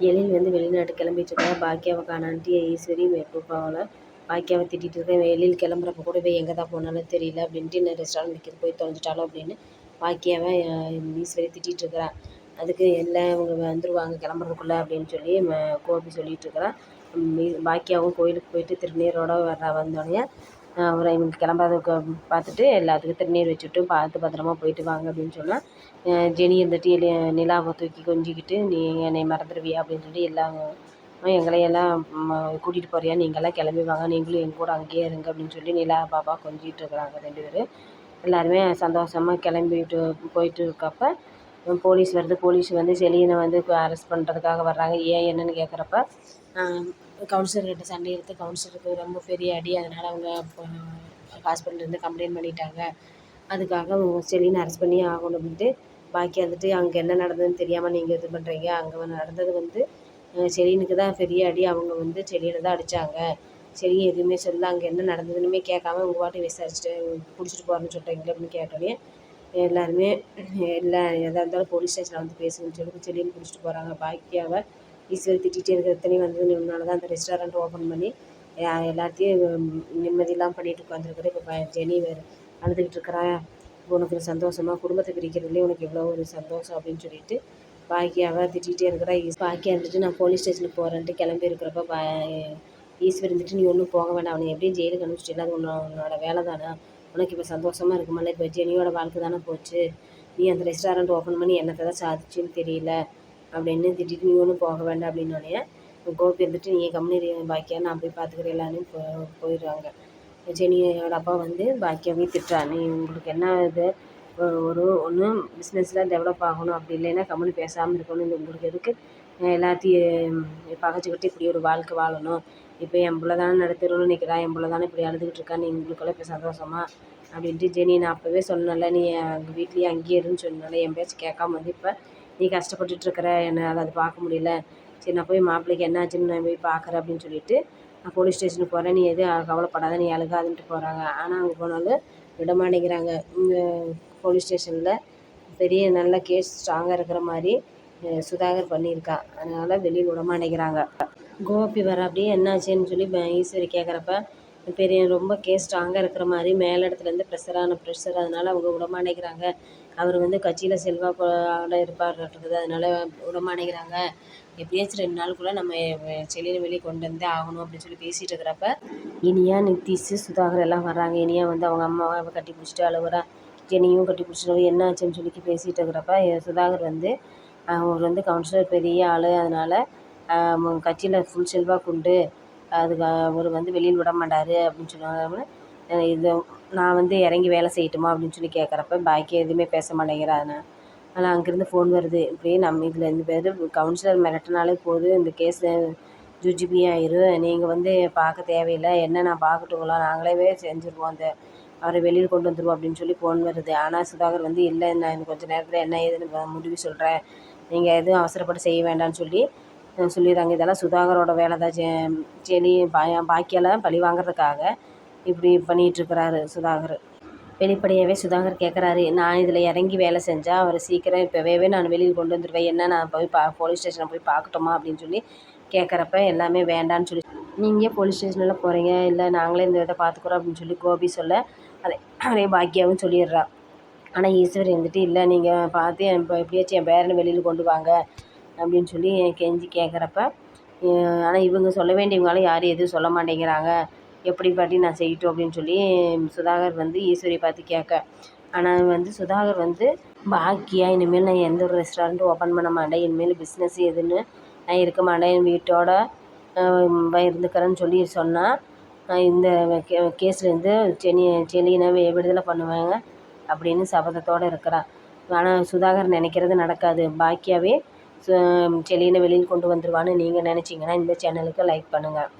எழில் வந்து வெளிநாட்டுக்கு கிளம்பிட்டுருக்கா. பாக்கியாவை காணான்ட்டு ஈஸ்வரி எப்போ போகல. பாக்கியாவை திட்டிகிட்டு இருக்கேன். எழில் கிளம்புறப்ப கூட போய் எங்கே தான் போனாலும் தெரியல அப்படின்ட்டு இன்னும் ரெஸ்டாரண்ட் வைக்கிறது போய் தொலைஞ்சிட்டாலோ அப்படின்னு பாக்கியாவை ஈஸ்வரி திட்டிகிட்டு இருக்கிறா. அதுக்கு எல்லாம் இவங்க வந்துடுவாங்க கிளம்புறதுக்குள்ளே அப்படின்னு சொல்லி கோபி சொல்லிகிட்டு இருக்கிறான். பாக்கியாவும் கோயிலுக்கு போயிட்டு திருநீரோட வந்தோடனே அவரை இவங்க கிளம்பாததுக்கு பார்த்துட்டு எல்லாத்துக்கும் திருநீர் வச்சுட்டு பார்த்து பத்திரமா போயிட்டு வாங்க அப்படின்னு சொன்னால் ஜெனி இருந்துட்டு நிலாவை தூக்கி கொஞ்சிக்கிட்டு நீ என்னை மறந்துடுவியா அப்படின்னு சொல்லி எல்லாம் எங்களையெல்லாம் கூட்டிகிட்டு போறியா, நீங்கள்லாம் கிளம்பி வாங்க, நீங்களும் எங்கள் கூட அங்கேயே இருங்க அப்படின்னு சொல்லி நிலா பாப்பா கொஞ்சிகிட்டு இருக்கிறாங்க 2 பேரும். எல்லாருமே சந்தோஷமாக கிளம்பிட்டு போயிட்டு இருக்கப்ப போலீஸ் வருது. போலீஸ் வந்து செலியனை வந்து அரெஸ்ட் பண்ணுறதுக்காக வர்றாங்க. ஏன் என்னன்னு கேட்குறப்ப கவுன்சிலர்கிட்ட சண்டை எடுத்து கவுன்சிலருக்கு ரொம்ப பெரிய அடி. அதனால் அவங்க ஹாஸ்பிட்டல்லேருந்து கம்ப்ளைண்ட் பண்ணிட்டாங்க. அதுக்காக செலியனை அரெஸ்ட் பண்ணி ஆகணும் அப்படின்ட்டு பாக்கி வந்துட்டு அங்கே என்ன நடந்ததுன்னு தெரியாமல் நீங்கள் இது பண்ணுறீங்க. அங்கே நடந்தது வந்து செலியனுக்கு தான் பெரிய அடி. அவங்க வந்து செலியனை தான் அடித்தாங்க. செலியன் எதுவுமே சொல்ல, அங்கே என்ன நடந்ததுன்னுமே கேட்காம உங்கள் பாட்டு விசாரிச்சுட்டு பிடிச்சிட்டு போகிறேன்னு சொல்கிறீங்களே அப்படின்னு கேட்டோன்னே எல்லாருமே எதாக இருந்தாலும் போலீஸ் ஸ்டேஷனில் வந்து பேசுங்கன்னு சொல்லி செலியன் பிடிச்சிட்டு போகிறாங்க. பாக்கியாவை ஈஸ்வரி திட்டிகிட்டே இருக்கிற எத்தனையும் வந்தது முன்னால் தான் அந்த ரெஸ்டாரண்ட் ஓப்பன் பண்ணி எல்லாத்தையும் நிம்மதியெல்லாம் பண்ணிட்டு உட்காந்துருக்குற. இப்போ ஜெனி வேறு அழுதுகிட்டு இருக்கிறா. உனக்கு சந்தோஷமாக குடும்பத்தை பிரிக்கிறதுலேயே உனக்கு எவ்வளோ ஒரு சந்தோஷம் அப்படின்னு சொல்லிட்டு பாக்கியாவை திட்டிகிட்டே இருக்கிறா. பாக்கியா இருந்துட்டு நான் போலீஸ் ஸ்டேஷனுக்கு போகிறேன்ட்டு கிளம்பி இருக்கிறப்ப ஈஸ்வரி இருந்துட்டு நீ ஒன்றும் போக வேண்டாம், அவனை எப்படியும் ஜெயிலுக்கு அனுப்பிச்சிட்டு அது உன்னோட வேலை தானே, உனக்கு இப்போ சந்தோஷமாக இருக்குமில்ல, இப்போ ஜெனியோட வாழ்க்கை தானே போச்சு, நீ அந்த ரெஸ்டாரண்ட் ஓப்பன் பண்ணி என்னத்தை தான் சாதிச்சுன்னு தெரியல அப்படின்னு திட்டிட்டு நீ ஒன்றும் போக வேண்டாம் அப்படின்னோடனே கோபி இருந்துட்டு நீ கம்முனு பாக்கியா நான் போய் பார்த்துக்கிறேன் எல்லாமே போயிடுறாங்க. ஜெனியோட அப்பா வந்து பாக்கியாவையும் திட்டுறா. நீ உங்களுக்கு என்ன இது ஒன்றும் பிஸ்னஸில் டெவலப் ஆகணும், அப்படி இல்லைன்னா கம்முனு பேசாமல் இருக்கணும், இந்த உங்களுக்கு எதுக்கு எல்லாத்தையும் பகைச்சிக்கிட்டு இப்படி ஒரு வாழ்க்கை வாழணும், இப்போ என் பிள்ளை தானே நடத்துறோன்னு நிற்கிறா, என் பிள்ளை தானே இப்படி அழுதுகிட்டு இருக்கா, நீ உங்களுக்கெல்லாம் இப்போ சந்தோஷமா அப்படின்ட்டு ஜெனி நான் அப்போவே சொன்னல, நீ எங்கள் வீட்லேயே அங்கேயே இருன்னு சொன்னால, என் பேச்சு கேட்காம வந்து இப்போ நீ கஷ்டப்பட்டுட்டு இருக்கிற, என்னால் அது பார்க்க முடியல, சரி நான் போய் மாப்பிள்ளைக்கு என்ன ஆச்சுன்னு நான் போய் பார்க்குறேன் அப்படின்னு சொல்லிட்டு நான் போலீஸ் ஸ்டேஷனுக்கு போகிறேன், நீ எதுவும் கவலைப்படாத, நீ அழுகாதுன்ட்டு போகிறாங்க. ஆனால் அங்கே போனாலும் விட மாட்டேங்கிறாங்க. இங்கே போலீஸ் ஸ்டேஷனில் பெரிய நல்ல கேஸ் ஸ்ட்ராங்காக இருக்கிற மாதிரி சுதாகர் பண்ணியிருக்கா. அதனால் வெளியில் விட மாட்டேங்கிறாங்க. கோபி வர அப்படியே என்னாச்சுன்னு சொல்லி ஈஸ்வரி கேட்குறப்ப பெரிய ரொம்ப கேஸ் ஸ்ட்ராங்காக இருக்கிற மாதிரி மேலிடத்துலேருந்து ப்ரெஷர், அதனால் அவங்க விட மாட்டேங்கிறாங்க. அவர் வந்து கட்சியில் செல்வாக்கோட இருப்பார்ன்றது, அதனால் விட மாட்டேங்கிறாங்க. எப்படியாச்சும் 2 நாளுக்குள்ளே நம்ம செலியனை வெளியே கொண்டு வந்தே ஆகணும் அப்படின்னு சொல்லி பேசிகிட்டு இருக்கிறப்ப இனியா நித்திஷ் சுதாகர் எல்லாம் வர்றாங்க. இனியா வந்து அவங்க அம்மாவை கட்டி பிடிச்சிட்டு அழுகுறா. ஜெனியும் கட்டி பிடிச்சிட்டு என்ன ஆச்சுன்னு சொல்லி பேசிகிட்டு இருக்கிறப்ப சுதாகர் வந்து அவர் வந்து கவுன்சிலர் பெரிய ஆள், அதனால் கட்சியில் ஃபுல் செல்வாக்கு உண்டு, அதுக்கு அவர் வந்து வெளியில் விட மாட்டார் அப்படின்னு சொன்னாங்க. இது நான் வந்து இறங்கி வேலை செய்யட்டுமா அப்படின்னு சொல்லி கேட்குறப்ப பாக்கியா எதுவுமே பேச மாட்டேங்கிறா. ஆனால் அங்கேருந்து ஃபோன் வருது, இப்படியே நம்ம இதில் இந்த பேர் கவுன்சிலர் மிரட்டினாலே போதும், இந்த கேஸ் ஜுஜிபி ஆயிரும், நீங்கள் வந்து பார்க்க தேவையில்லை, என்ன நான் பார்க்கட்டுங்களா, நாங்களே செஞ்சுருவோம், அந்த அவரை வெளியில் கொண்டு வந்துடுவோம் அப்படின்னு சொல்லி ஃபோன் வருது. ஆனால் சுதாகர் வந்து இல்லை, நான் இன்னும் கொஞ்சம் நேரத்தில் என்ன ஏதுன்னு முடிவு சொல்கிறேன், நீங்கள் எதுவும் அவசரப்பட்டு செய்ய வேண்டாம்னு சொல்லிடுறாங்க. இதெல்லாம் சுதாகரோட வேலை தான். செலி பாக்கியால் பழி வாங்குறதுக்காக இப்படி பண்ணிகிட்ருக்கிறாரு சுதாகர். வெளிப்படையாகவே சுதாகர் கேட்குறாரு, நான் இதில் இறங்கி வேலை செஞ்சால் அவர் சீக்கிரம் இப்போவே நான் வெளியில் கொண்டு வந்துடுவேன், என்ன நான் போய் போலீஸ் ஸ்டேஷனில் போய் பார்க்கட்டுமா அப்படின்னு சொல்லி கேட்குறப்ப எல்லாமே வேண்டான்னு சொல்லி நீங்கள் போலீஸ் ஸ்டேஷனில் போகிறீங்க, இல்லை நாங்களே இந்த இதை பார்த்துக்குறோம் அப்படின்னு சொல்லி கோபி சொல்ல அதே பாக்கியாவும் சொல்லிடுறா. ஆனால் ஈஸ்வரி வந்துட்டு இல்லை நீங்கள் பார்த்து இப்போ எப்படியாச்சும் என் பேரனை வெளியில் கொண்டு வாங்க அப்படின்னு சொல்லி கெஞ்சி கேட்குறப்ப ஆனால் இவங்க சொல்ல வேண்டியவங்களால யாரும் எதுவும் சொல்ல மாட்டேங்கிறாங்க, எப்படி பாட்டி நான் செய்யட்டும் அப்படின்னு சொல்லி சுதாகர் வந்து ஈஸ்வரியை பார்த்து கேட்க. ஆனால் வந்து சுதாகர் வந்து பாக்கியா இனிமேல் நான் எந்த ஒரு ரெஸ்டாரண்ட்டும் ஓப்பன் பண்ண மாட்டேன், இனிமேல் பிஸ்னஸ் எதுன்னு நான் இருக்க மாட்டேன், என் வீட்டோட இருந்துக்கிறேன்னு சொல்லி சொன்னால் இந்த கேஸ்லேருந்து செலியனை விடுதலை பண்ணுவாங்க அப்படின்னு சபதத்தோடு இருக்கிறான். ஆனால் சுதாகர் நினைக்கிறது நடக்காது. பாக்கியாவே செலியனை வெளியில் கொண்டு வந்துடுவான்னு நீங்கள் நினச்சிங்கன்னா இந்த சேனலுக்கு லைக் பண்ணுங்கள்.